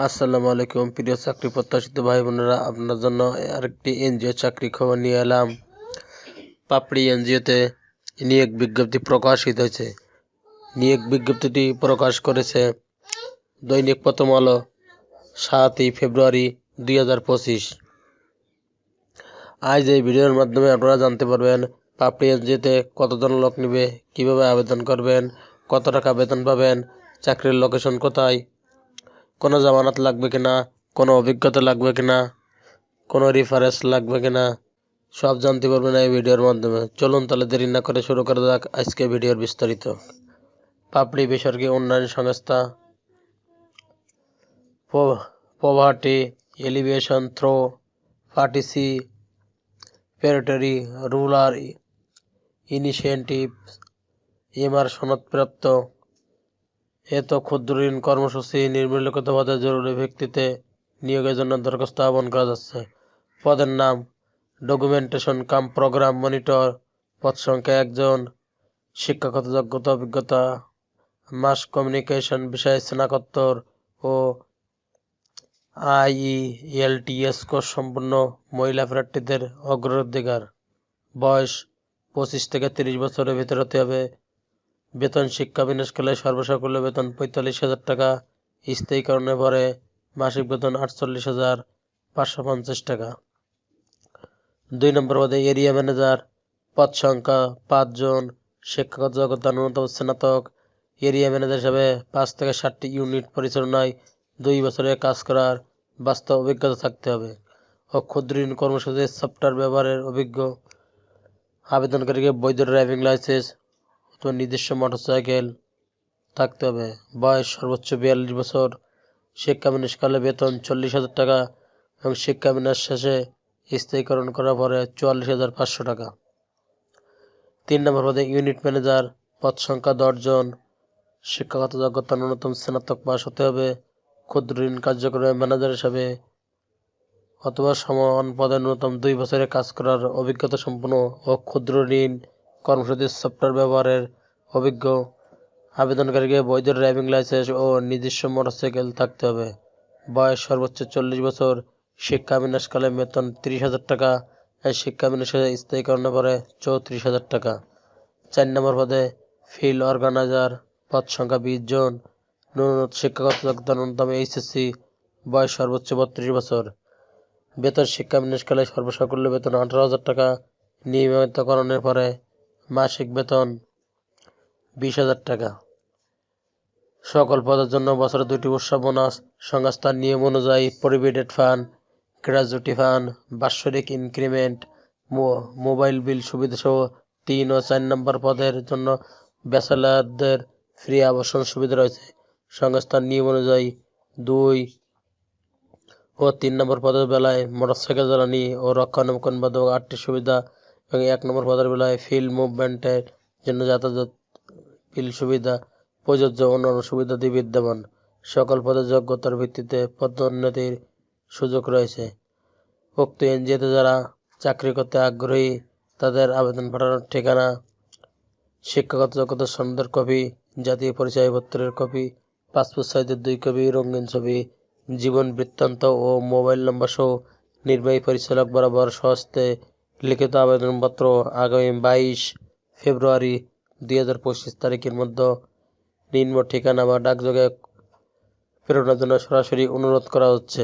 আসসালামু আলাইকুম প্রিয় চাকরি প্রত্যাশিত ভাই বোনেরা, আপনার জন্য আরেকটি এনজিও চাকরি খবর নিয়ে এলাম। পাপড়ি এনজিওতে নিয়োগ বিজ্ঞপ্তি প্রকাশিত হয়েছে। নিয়োগ বিজ্ঞপ্তিটি প্রকাশ করেছে দৈনিক প্রথম আলো 7ই ফেব্রুয়ারি 2025। আজ এই ভিডিওর মাধ্যমে আপনারা জানতে পারবেন পাপড়ি এনজিওতে কতজন লোক নেবে, কিভাবে আবেদন করবেন, কত টাকা বেতন পাবেন, চাকরির লোকেশন কোথায়, কোনো জামানত লাগবে কিনা, কোনো অভিজ্ঞতা লাগবে কিনা, কোনো রেফারেন্স লাগবে কিনা, সব জানতে পারবেন এই ভিডিওর মাধ্যমে। চলুন তাহলে দেরি না করে শুরু করা যাক আজকে ভিডিওর বিস্তারিত। পাপড়ি বেসরকারি উন্নয়ন সংস্থা poverty alleviation through participatory rural initiative MR সনদপ্রাপ্ত এত ক্ষুদ্র ঋণ কর্মসূচি নিম্নলিখিতভাবে জরুরি ভিত্তিতে নিয়োগের জন্য দরখাস্ত আহ্বান করা যাচ্ছে। পদের নাম ডকুমেন্টেশন কাম প্রোগ্রাম মনিটর, পদ সংখ্যা 1 জন, শিক্ষাগত যোগ্যতা অভিজ্ঞতা মাস কমিউনিকেশন বিষয়ে স্নাতকোত্তর ও IELTS কোর্স সম্পন্ন মহিলা প্রার্থীদের অগ্রাধিকার। বয়স 25 থেকে 30 বছরের ভিতরে হতে হবে। বেতন শিক্ষা বিনাশকালে সর্বসকল বেতন 45,000 টাকা, স্থায়ীকরণের পরে মাসিক বেতন 48,550 টাকা। 2 নম্বর পদে এরিয়া ম্যানেজার, পদ সংখ্যা 5 জন, শিক্ষাগত যোগ্যতা ন্যূনতম স্নাতক। এরিয়া ম্যানেজার হিসাবে 5 থেকে 7টি ইউনিট পরিচালনায় 2 বছরের কাজ করার বাস্তব অভিজ্ঞতা থাকতে হবে ও ক্ষুদ্র ঋণ কর্মসূচির সফটওয়্যার ব্যবহারের অভিজ্ঞ। আবেদনকারীকে বৈধ ড্রাইভিং লাইসেন্স অথবা নিজস্ব মোটরসাইকেল থাকতে হবে। বয়স সর্বোচ্চ 42 বছর। শিক্ষা বিনাশকালে বেতন 40,000 টাকা এবং শিক্ষা বিনাশ শেষে স্থায়ীকরণ করার পরে 44,500 টাকা। 3 নম্বর পদে ইউনিট ম্যানেজার, পদ সংখ্যা 10 জন, শিক্ষাগত যোগ্যতা ন্যূনতম স্নাতক পাস হতে হবে। ক্ষুদ্র ঋণ কার্যক্রমে ম্যানেজার হিসাবে অথবা সমান পদে ন্যূনতম 2 বছরের কাজ করার অভিজ্ঞতা সম্পন্ন ও ক্ষুদ্র ঋণ কর্মসূচির সফটওয়্যার ব্যবহারের অভিজ্ঞ। আবেদনকারীকে বৈধ ড্রাইভিং লাইসেন্স ও নিজস্ব মোটরসাইকেল থাকতে হবে। বয়স সর্বোচ্চ 40 বছর। শিক্ষা বিনাশকালে বেতন 30,000 টাকা, এই শিক্ষা বিনাশে স্থায়ীকরণের পরে 34,000 টাকা। 4 নম্বর পদে ফিল্ড অর্গানাইজার, পদ সংখ্যা 20 জন, শিক্ষাগত যোগ্যতা ন্যূনতম HSC, বয়স সর্বোচ্চ 32 বছর। বেতন শিক্ষা বিনাশকালে সর্বসাকুল্য বেতন 18,000 টাকা, নিয়মিতকরণের পরে মাসিক বেতন 20,000 টাকা। সকল পদের জন্য বছরে 2টি উৎসব বোনাস, সংস্থার নিয়ম অনুযায়ী প্রভিডেন্ট ফান্ড, গ্র্যাচুইটি ফান্ড, বাৎসরিক ইনক্রিমেন্ট, মোবাইল বিল সুবিধা সহ 3 ও 4 নম্বর পদের জন্য ব্যাচেলরদের ফ্রি আবাসন সুবিধা রয়েছে। সংস্থার নিয়ম অনুযায়ী 2 ও 3 নম্বর পদের বেলায় মোটরসাইকেল জ্বালানি ও রক্ষণাবেক্ষণ বাধক 8টি সুবিধা এবং 1 নম্বর পদের বেলায় ফিল্ড মুভমেন্টের জন্য যাতায়াত বিল সুবিধা প্রযোজ্য। অন্যান্য সুবিধাদি বিদ্যমান। সকল পদের যোগ্যতার ভিত্তিতে পদোন্নতির সুযোগ রয়েছে। উক্ত এনজিওতে যারা চাকরি করতে আগ্রহী তাদের আবেদন পাঠানোর ঠিকানা: শিক্ষাগত যোগ্যতা সনদের কপি, জাতীয় পরিচয়পত্রের কপি, পাসপোর্ট সাইজের 2 কপি, রঙিন ছবি, জীবন বৃত্তান্ত ও মোবাইল নম্বর সহ নির্বাহী পরিচালক বরাবর স্বহস্তে লিখিত আবেদনপত্র আগামী 22 ফেব্রুয়ারি 2025 তারিখের মধ্যে নিম্ন ঠিকানা বা ডাকযোগে প্রেরণের জন্য সরাসরি অনুরোধ করা হচ্ছে।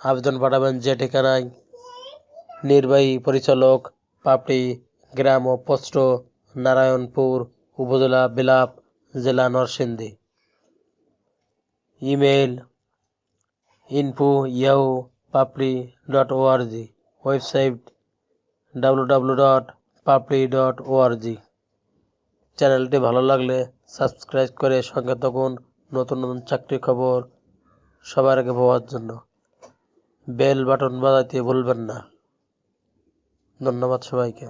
আবেদন পাঠাবেন যে ঠিকানায়: নির্বাহী পরিচালক, পাপড়ি, গ্রাম ও পোস্ট নারায়ণপুর, উপজেলা বিলাপ, জেলা Narsingdi. Email info@papri.org, website www.papri.org। চ্যানেলটি ভালো লাগলে সাবস্ক্রাইব করে সঙ্গে থাকুন নতুন নতুন চাকরি খবর সবার আগে পাওয়ার জন্য। বেল বাটন বাজাতে ভুলবেন না। ধন্যবাদ সবাইকে।